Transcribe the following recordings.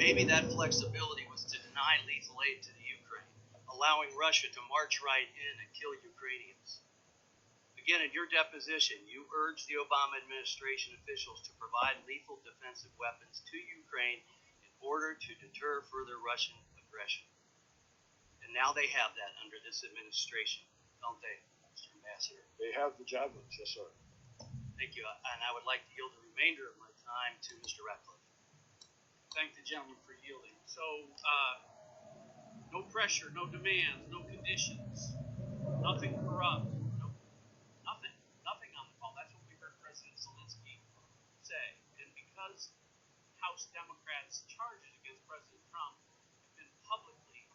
Maybe that flexibility was to deny lethal aid to the Ukraine, allowing Russia to march right in and kill Ukrainians. Again, in your deposition, you urged the Obama administration officials to provide lethal defensive weapons to Ukraine in order to deter further Russian aggression. And now they have that under this administration, don't they, Mr. Ambassador? They have the javelins, yes, sir. Thank you. And I would like to yield the remainder of my time to Mr. Ratcliffe. Thank the gentleman for yielding. So, no pressure, no demands, no conditions, nothing corrupt, nothing on the phone. That's what we heard President Zelensky say. And because House Democrats' charges against President Trump have been publicly,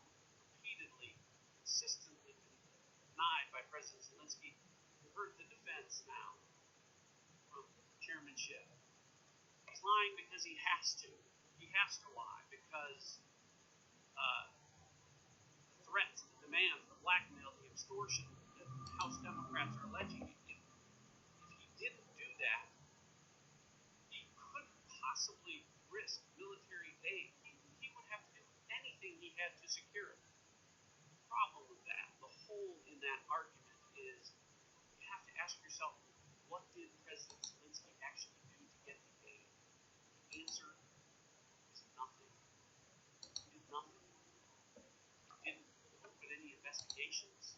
repeatedly, consistently denied by President Zelensky, we heard the defense now from chairmanship. He's lying because he has to. He has to lie because the threats, the demands, the blackmail, the extortion that House Democrats are alleging, if he didn't do that, he couldn't possibly risk military aid. He would have to do anything he had to secure it. The problem with that, the hole in that argument is you have to ask yourself, what did President Zelensky actually do to get the aid? The answer is nothing. He did nothing. He didn't open any investigations.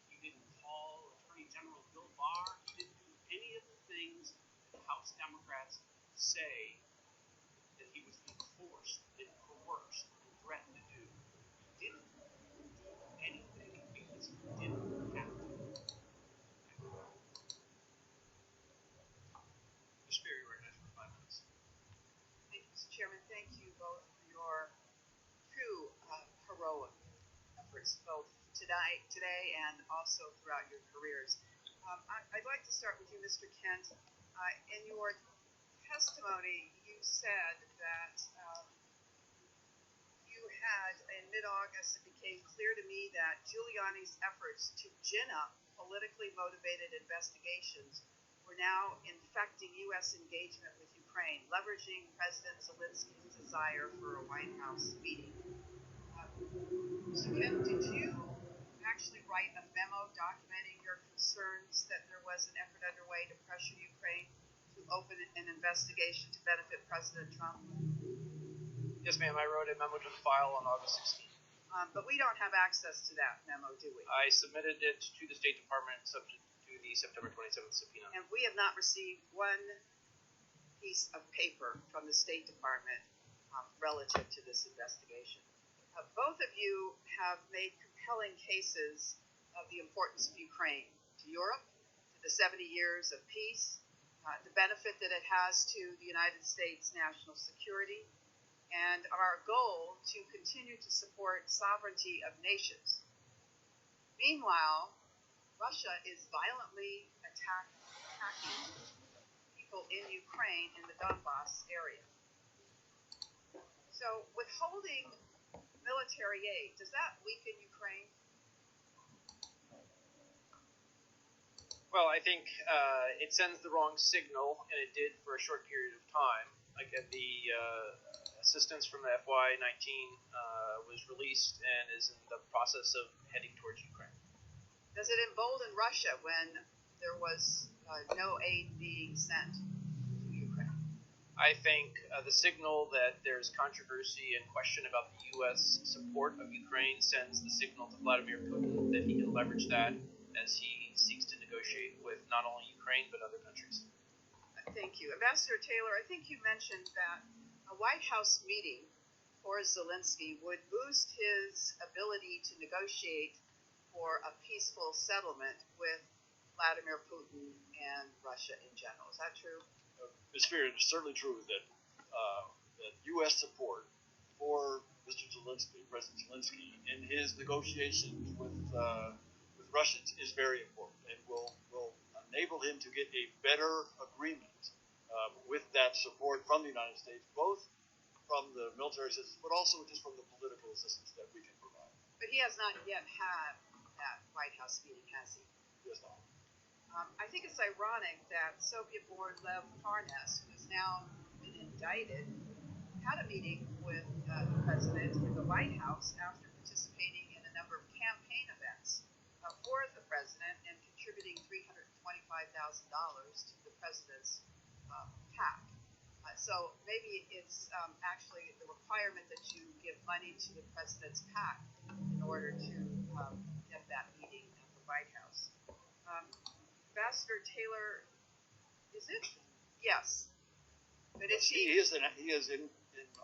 He didn't call Attorney General Bill Barr. He didn't do any of the things that House Democrats say that he was being forced and coerced and threatened to do. He didn't do anything because he didn't have to. Mr. Perry, you're recognized for 5 minutes. Thank you, Mr. Chairman. Thank you both for your true heroic efforts, both today and also throughout your careers. I'd like to start with you, Mr. Kent. In your testimony, you said that you had, in mid-August, it became clear to me that Giuliani's efforts to gin up politically motivated investigations were now infecting U.S. engagement with Ukraine, leveraging President Zelensky's desire for a White House meeting. Mr. Kent, did you actually write a memo documenting your concerns that there was an effort underway to pressure Ukraine to open an investigation to benefit President Trump? Yes, ma'am. I wrote a memo to the file on August 16th. But we don't have access to that memo, do we? I submitted it to the State Department subject to the September 27th subpoena. And we have not received one piece of paper from the State Department relative to this investigation. Both of you have made compelling cases of the importance of Ukraine to Europe, to the 70 years of peace, the benefit that it has to the United States national security, and our goal to continue to support sovereignty of nations. Meanwhile, Russia is violently attacking people in Ukraine in the Donbass area. So withholding military aid, does that weaken Ukraine? Well, I think it sends the wrong signal, and it did for a short period of time. Again, the assistance from the FY19 was released and is in the process of heading towards Ukraine. Does it embolden Russia when there was no aid being sent to Ukraine? I think the signal that there's controversy and question about the U.S. support of Ukraine sends the signal to Vladimir Putin that he can leverage that as he seeks to negotiate with not only Ukraine but other countries. Thank you. Ambassador Taylor, I think you mentioned that a White House meeting for Zelensky would boost his ability to negotiate for a peaceful settlement with Vladimir Putin and Russia in general. Is that true? Ms. Spear, it's certainly true that that U.S. support for Mr. Zelensky, President Zelensky, in his negotiations with Russians is very important, and will enable him to get a better agreement with that support from the United States, both from the military assistance, but also just from the political assistance that we can provide. But he has not yet had that White House meeting, has he? Yes, not. I think it's ironic that Soviet-born Lev Parnas, who has now been indicted had a meeting with the president in the White House after participating in a number of campaign events for the president and contributing $325,000 to the president's PAC. So maybe it's actually the requirement that you give money to the president's PAC in order to get that meeting at the White House. Ambassador Taylor, is it? Yes. But Yes, he is in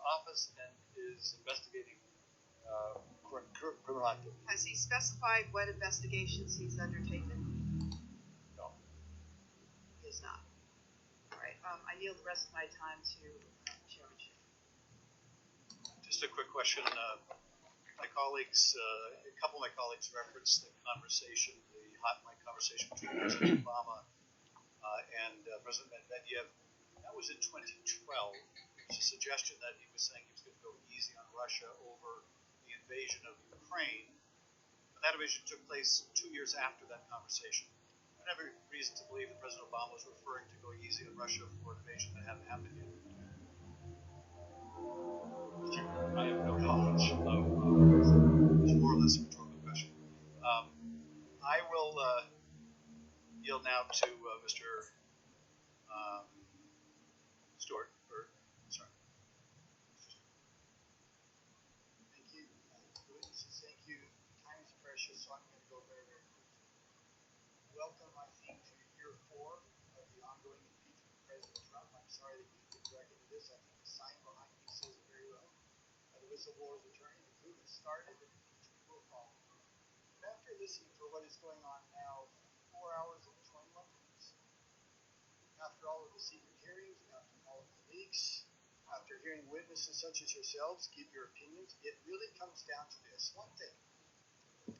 office and is investigating criminal activity. Has he specified what investigations he's undertaken? No. He has not. All right. I yield the rest of my time to Chairman Schiff. Just a quick question. My colleagues, a couple of my colleagues referenced the conversation, the hot mic conversation between President Obama and President Medvedev. That was in 2012. There was a suggestion that he was saying he was going to go easy on Russia over the invasion of Ukraine. But that invasion took place 2 years after that conversation. I have every reason to believe that President Obama was referring to going easy on Russia for an invasion that hadn't happened yet. I have no knowledge of It's more or less a rhetorical question. I will yield now to Mr. Stewart. Sorry. Thank you. Witnesses, thank you. Time is precious, so I'm going to go very, very quickly. Welcome, I think, to year 4 of the ongoing impeachment of President Trump. I'm sorry that you get dragged into this. I think the sign behind me says it very well. The whistleblower's attorney, the coup has started, and impeachment will follow. But after listening to what is going on now, 4 hours and 21 minutes, after all of the secret hearings, after all of the leaks, after hearing witnesses such as yourselves give your opinions, it really comes down to this one thing.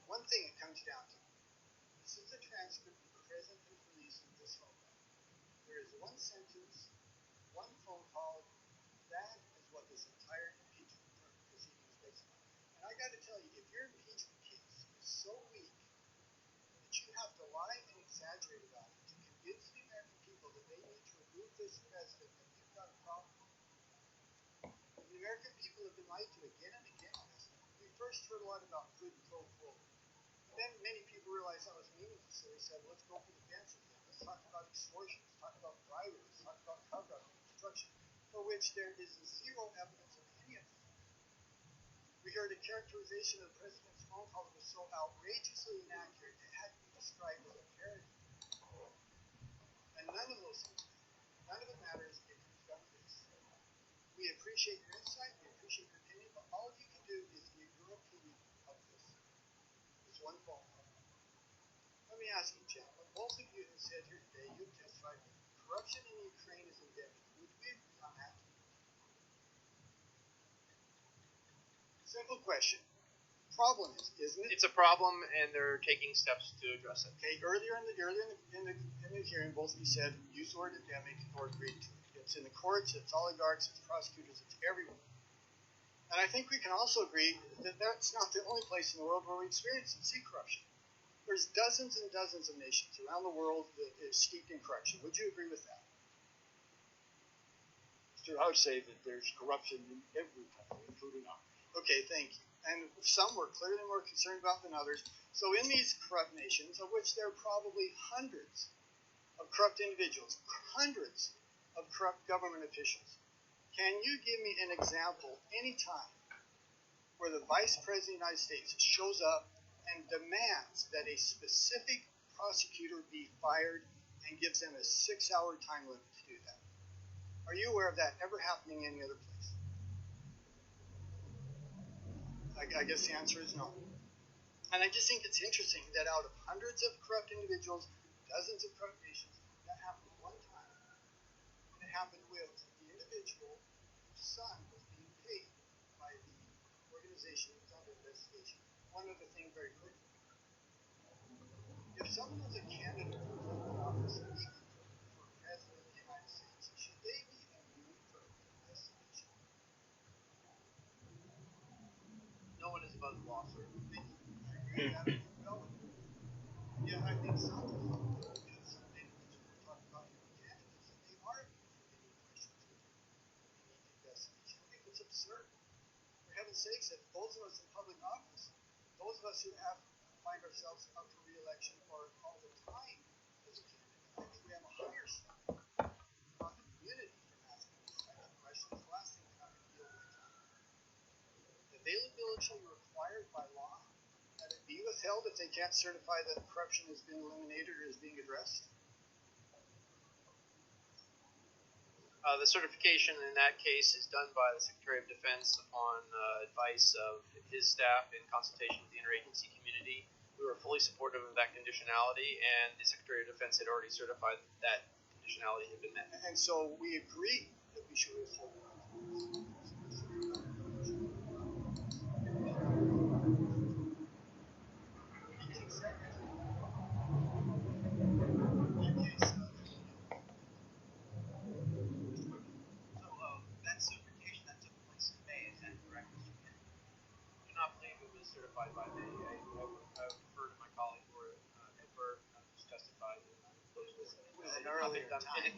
One thing it comes down to. This is a transcript the president has released in this phone call. There is one sentence, one phone call. That is what this entire impeachment proceeding is based on. And I got to tell you, if your impeachment case is so weak that you have to lie and exaggerate about it to convince the American people that they need to remove this president, then you've got a problem. The American people have been lied to again and again on this. We first heard a lot about quid pro quo. And then many people realized that was meaningless, so they said, let's go for the fences then. Let's talk about extortion. Let's talk about bribery. Let's talk about cover-up and obstruction, for which there is zero evidence of any of that. We heard a characterization of the president's phone call that was so outrageously inaccurate it had to be described as a parody. And none of those things, none of it matters. It comes down to this. We appreciate your insight, we appreciate your opinion, but all you can do is give your opinion of this. It's one phone call. Let me ask you, gentlemen, both of you have said here today, you've testified, corruption in Ukraine is endemic. Would we agree on that? Simple question. Problem is, isn't it? It's a problem, and they're taking steps to address it. Okay, earlier in the hearing, both of you said use the word endemic or agreed to it. It's in the courts, it's oligarchs, it's prosecutors, it's everywhere. And I think we can also agree that that's not the only place in the world where we experience and see corruption. There's dozens and dozens of nations around the world that is steeped in corruption. Would you agree with that? I would say that there's corruption in every country, including ours. Okay, thank you. And some we're clearly more concerned about than others. So in these corrupt nations, of which there are probably hundreds of corrupt individuals, hundreds of corrupt government officials, can you give me an example anytime where the Vice President of the United States shows up and demands that a specific prosecutor be fired and gives them a 6-hour time limit to do that? Are you aware of that ever happening any other place? I guess the answer is no. And I just think it's interesting that out of hundreds of corrupt individuals, dozens of corrupt nations, that happened one time. And it happened with the individual whose son was being paid by the organization that was under investigation. One other thing very quickly. If someone is a candidate for political office, even for president of the United States, should they be immune from investigation? No one is above the law, sir. Thank you. I agree with that. I think well with it. Yeah, I think some people, because some individuals are talking about human candidates, that they are immune from any questions that they need to investigation. I think sir. For heaven's sakes, if those of us in public office, those of us who find ourselves up for re-election or all the time as a candidate, I think we have a higher standard of immunity from asking these types of questions. The last thing we're not going to deal with. Availability required by law that it be withheld if they can't certify that corruption has been eliminated or is being addressed? The certification in that case is done by the Secretary of Defense upon advice of his staff in consultation with the interagency community. We were fully supportive of that conditionality, and the Secretary of Defense had already certified that conditionality had been met. And so we agree that we should withhold it. That certification that took place in May, is that correct, Mr. Kennedy? I do not believe it was certified by me. I would refer to my colleague Edward, who's testified in those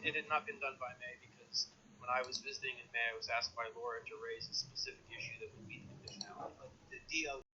It had not been done by May because when I was visiting in May, I was asked by Laura to raise a specific issue that would meet the conditionality. But the DO